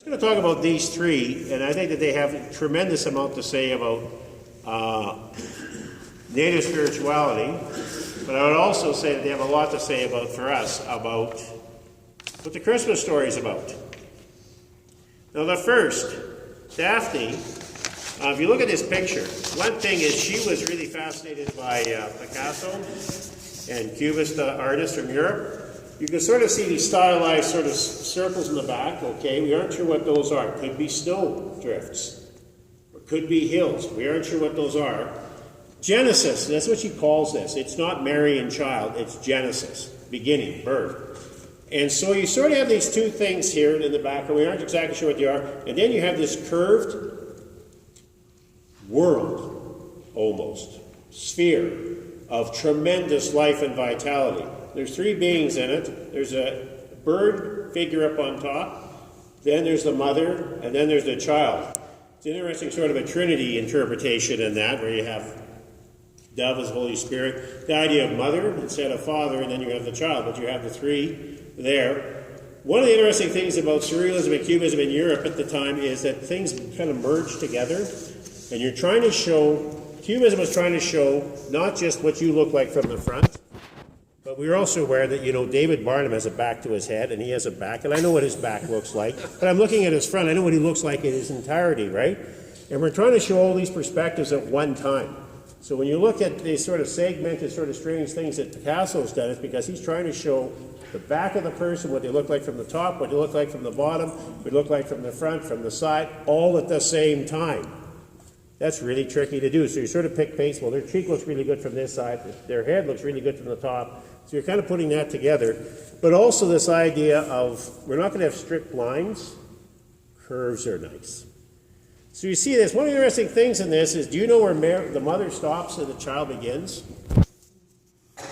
I'm going to talk about these three, and I think that they have a tremendous amount to say about native spirituality, but I would also say that they have a lot to say about, for us, about what the Christmas story is about. Now the first, Daphne, if you look at this picture, one thing is she was really fascinated by Picasso and Cubist artists from Europe. You can sort of see these stylized sort of circles in the back, okay? We aren't sure what those are. Could be snow drifts, or could be hills. We aren't sure what those are. Genesis, that's what she calls this. It's not Mary and child, it's Genesis, beginning, birth. And so you sort of have these two things here in the back, and we aren't exactly sure what they are. And then you have this curved world, almost, sphere of tremendous life and vitality. There's three beings in it. There's a bird figure up on top, then there's the mother, and then there's the child. It's an interesting sort of a Trinity interpretation in that, where you have dove as Holy Spirit, the idea of mother instead of father, and then you have the child, but you have the three there. One of the interesting things about surrealism and cubism in Europe at the time is that things kind of merge together, and you're trying to show, cubism was trying to show not just what you look like from the front, but we're also aware that, you know, David Barnum has a back to his head, and he has a back, and I know what his back looks like, but I'm looking at his front, I know what he looks like in his entirety, right? And we're trying to show all these perspectives at one time. So when you look at these sort of segmented, sort of strange things that Picasso's done, it's because he's trying to show the back of the person, what they look like from the top, what they look like from the bottom, what they look like from the front, from the side, all at the same time. That's really tricky to do. So you sort of pick pace, well, their cheek looks really good from this side, their head looks really good from the top. So you're kind of putting that together. But also this idea of, we're not going to have strict lines, curves are nice. So you see this, one of the interesting things in this is, do you know where the mother stops and the child begins?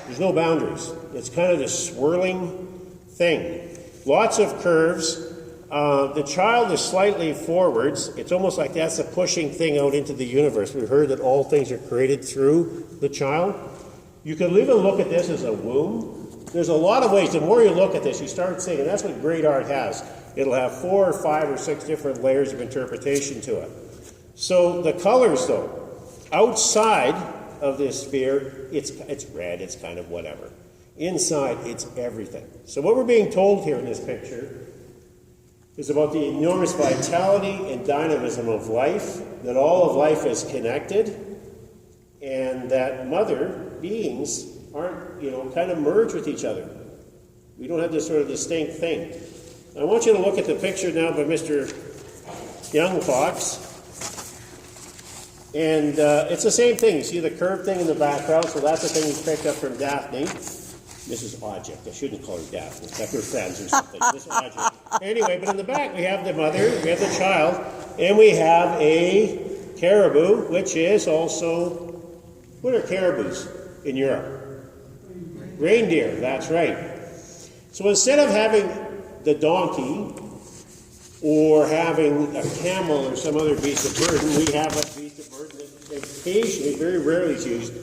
There's no boundaries. It's kind of this swirling thing. Lots of curves. The child is slightly forwards. It's almost like that's a pushing thing out into the universe. We've heard that all things are created through the child. You can even look at this as a womb. There's a lot of ways. The more you look at this, you start seeing, and that's what great art has. It'll have 4 or 5 or 6 different layers of interpretation to it. So the colors, though, outside of this sphere, it's red, it's kind of whatever. Inside, it's everything. So what we're being told here in this picture is about the enormous vitality and dynamism of life, that all of life is connected, and that mother beings aren't, you know, kind of merge with each other. We don't have this sort of distinct thing. I want you to look at the picture now by Mr. Young Fox. And it's the same thing. You see the curved thing in the background, so that's the thing he's picked up from Daphne. Mrs. Object. I shouldn't call her Daphne. It's like her friends or something. Miss Object. Anyway, but in the back we have the mother, we have the child, and we have a caribou, which is also, what are caribous in Europe? Reindeer, that's right. So instead of having the donkey or having a camel or some other beast of burden, we have a beast of burden that occasionally, very rarely is used,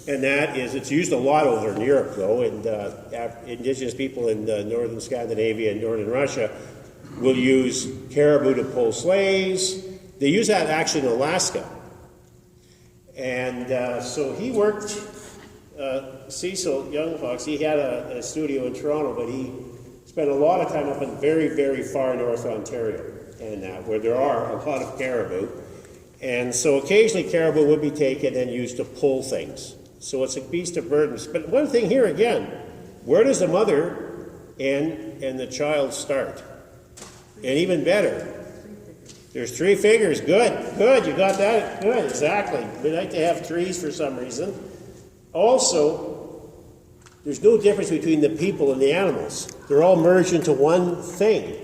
and that is, it's used a lot over in Europe though, and indigenous people in northern Scandinavia and northern Russia will use caribou to pull sleighs. They use that actually in Alaska. And so he worked, Cecil Young Fox, he had a studio in Toronto, but he spent a lot of time up in very, very far north Ontario, and where there are a lot of caribou. And so occasionally caribou would be taken and used to pull things. So it's a beast of burdens. But one thing here again, where does the mother and the child start? And even better, there's 3 figures. Good, you got that. Good, exactly. We like to have 3s for some reason. Also, there's no difference between the people and the animals. They're all merged into one thing.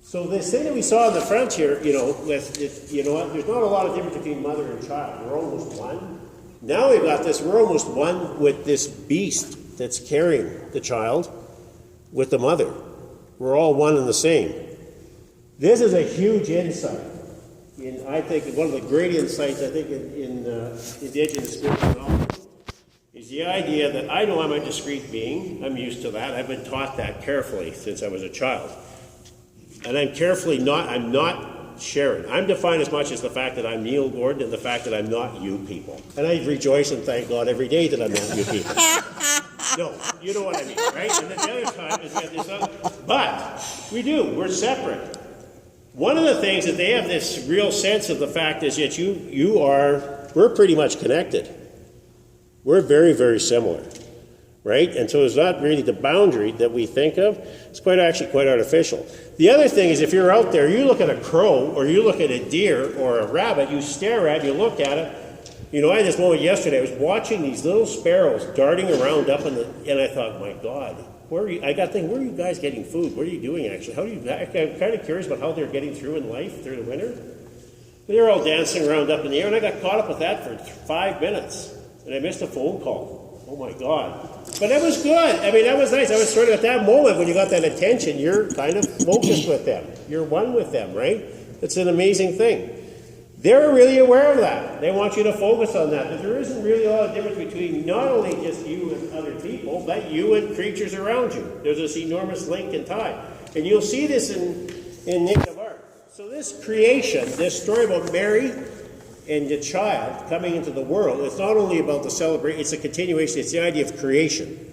So this thing that we saw in the front here, you know, with it, you know what, there's not a lot of difference between mother and child. We're almost one. Now we've got this, we're almost one with this beast that's carrying the child with the mother. We're all one and the same. This is a huge insight. I think one of the great insights, I think, in indigenous spirituality is the idea that I know I'm a discrete being. I'm used to that. I've been taught that carefully since I was a child. And I'm not Sharon. I'm defined as much as the fact that I'm Neil Gordon and the fact that I'm not you people. And I rejoice and thank God every day that I'm not you people. No, you know what I mean, right? And then the other time is we have this other, but we do. We're separate. One of the things that they have this real sense of the fact is that we're pretty much connected. We're very, very similar, right? And so it's not really the boundary that we think of. It's actually quite artificial. The other thing is if you're out there, you look at a crow or you look at a deer or a rabbit, you stare at it, you look at it. You know, I had this moment yesterday. I was watching these little sparrows darting around and I thought, my God, I got thinking, where are you guys getting food? What are you doing actually? I'm kind of curious about how they're getting through in life through the winter. They're all dancing around up in the air, and I got caught up with that for 5 minutes, and I missed a phone call. Oh my God. But that was good. I mean, that was nice. I was sort of at that moment when you got that attention, you're kind of focused with them. You're one with them, right? It's an amazing thing. They're really aware of that. They want you to focus on that. But there isn't really a lot of difference between not only just you and other people, but you and creatures around you. There's this enormous link and tie. And you'll see this in native art. So this creation, this story about Mary and the child coming into the world, it's not only about the celebration, it's a continuation, it's the idea of creation.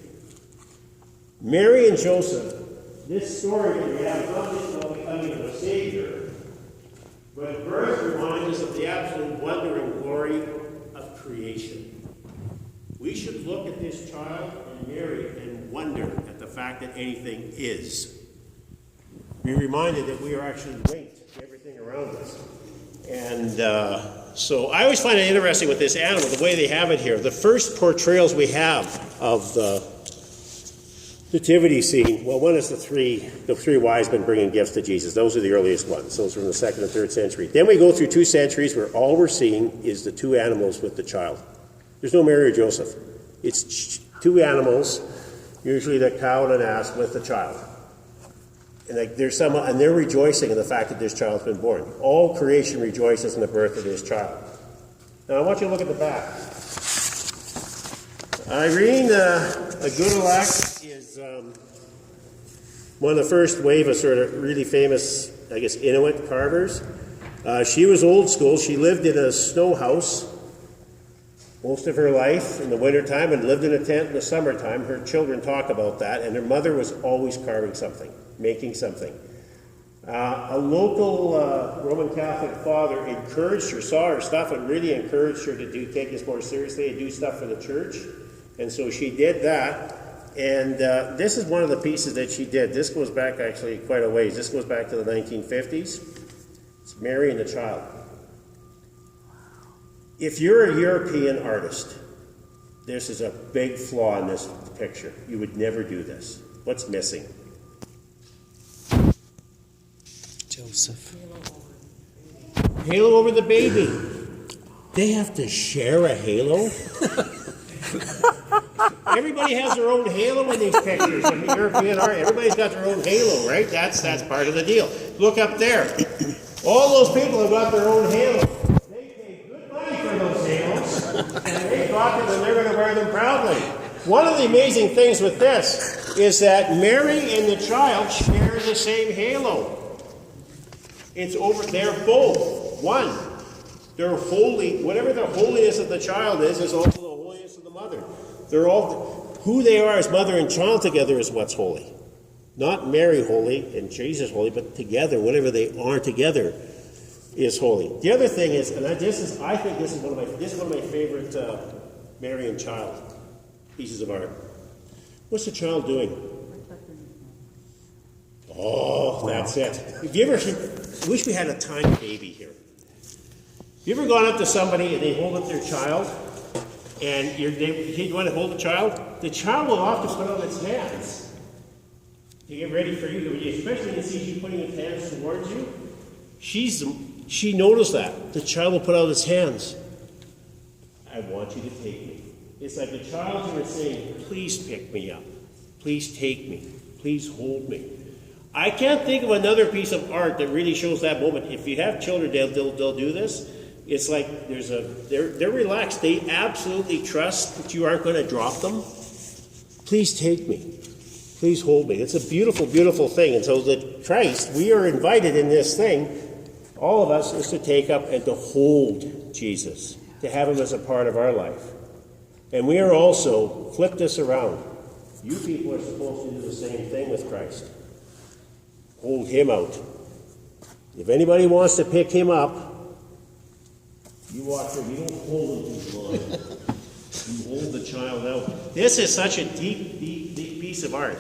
Mary and Joseph, this story that we have, not just about becoming of a Savior, but birth reminds us of the absolute wonder and glory of creation. We should look at this child and Mary and wonder at the fact that anything is. Be reminded that we are actually linked to everything around us. And so I always find it interesting with this animal, the way they have it here. The first portrayals we have of the nativity scene, well, one is the three wise men bringing gifts to Jesus. Those are the earliest ones. Those are from the 2nd and 3rd century. Then we go through 2 centuries where all we're seeing is the 2 animals with the child. There's no Mary or Joseph. It's 2 animals, usually the cow and an ass with the child. And they're rejoicing in the fact that this child's been born. All creation rejoices in the birth of this child. Now I want you to look at the back. Irene Agudalak is one of the first wave of sort of really famous, I guess, Inuit carvers. She was old school. She lived in a snow house most of her life in the wintertime and lived in a tent in the summertime. Her children talk about that, and her mother was always carving something, making something. A local Roman Catholic father encouraged her, saw her stuff, and really encouraged her to take this more seriously and do stuff for the church. And so she did that. And this is one of the pieces that she did. This goes back actually quite a ways. This goes back to the 1950s. It's Mary and the Child. If you're a European artist, this is a big flaw in this picture. You would never do this. What's missing? Joseph. Halo over the baby. They have to share a halo? Everybody has their own halo in these pictures in the European art. Everybody's got their own halo, right? That's part of the deal. Look up there. All those people have got their own halo. They pay good money for those halos, and they thought that they're going to wear them proudly. One of the amazing things with this is that Mary and the child share the same halo. It's over. They're both one. They're holy. Whatever the holiness of the child is also the holiness of the mother. They're all who they are as mother and child together is what's holy. Not Mary holy and Jesus holy, but together, whatever they are together is holy. The other thing is, and I think this is one of my favorite Mary and child pieces of art. What's the child doing? Oh, that's it. I wish we had a tiny baby here. Have you ever gone up to somebody and they hold up their child, and you want to hold the child? The child will often put out its hands to get ready for you, especially when it sees you putting its hands towards you. She noticed that. The child will put out its hands. I want you to take me. It's like the child who is saying, please pick me up. Please take me. Please hold me. I can't think of another piece of art that really shows that moment. If you have children, they'll do this. It's like they're relaxed. They absolutely trust that you aren't going to drop them. Please take me. Please hold me. It's a beautiful, beautiful thing. And so that Christ, we are invited in this thing, all of us, is to take up and to hold Jesus, to have him as a part of our life. And we are also, flip this around, you people are supposed to do the same thing with Christ. Hold him out. If anybody wants to pick him up, you watch him. You don't hold him too long. You hold the child out. This is such a deep, deep, deep piece of art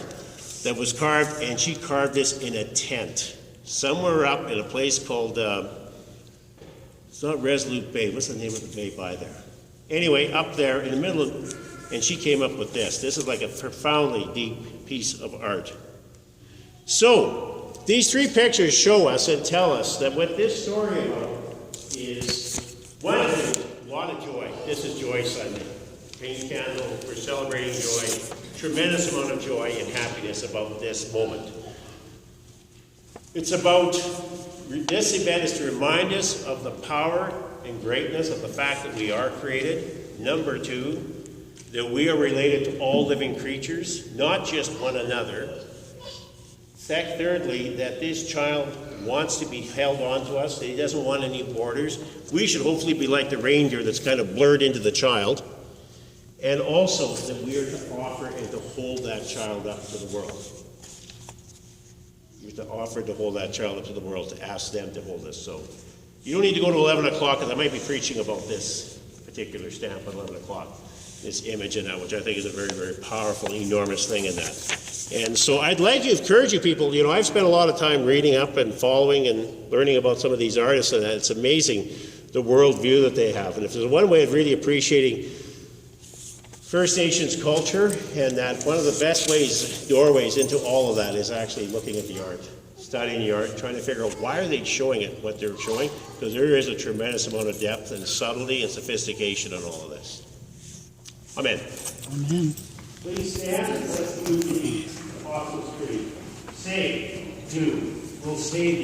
that was carved, and she carved this in a tent somewhere up in a place called, it's not Resolute Bay. What's the name of the bay by there? Anyway, up there in the middle of, and she came up with this. This is like a profoundly deep piece of art. So, these three pictures show us and tell us that what this story about is, one thing, a lot of joy. This is Joy Sunday. Pink candle, we're celebrating joy. Tremendous amount of joy and happiness about this moment. It's about, this event is to remind us of the power and greatness of the fact that we are created. Number two, that we are related to all living creatures, not just one another. Thirdly, that this child wants to be held on to us, that he doesn't want any borders. We should hopefully be like the reindeer that's kind of blurred into the child. And also that we are to offer and to hold that child up to the world. We're to offer to hold that child up to the world, to ask them to hold us. So you don't need to go to 11 o'clock, because I might be preaching about this particular stamp at 11 o'clock, this image in that, which I think is a very, very powerful, enormous thing in that. And so I'd like to encourage you people, you know, I've spent a lot of time reading up and following and learning about some of these artists, and it's amazing the worldview that they have. And if there's one way of really appreciating First Nations culture, and that one of the best ways, doorways into all of that, is actually looking at the art, studying the art, trying to figure out why are they showing it, what they're showing, because there is a tremendous amount of depth and subtlety and sophistication in all of this. Amen. Amen. Please stand and let's do the Apostles' Creed. Say, do, will save you.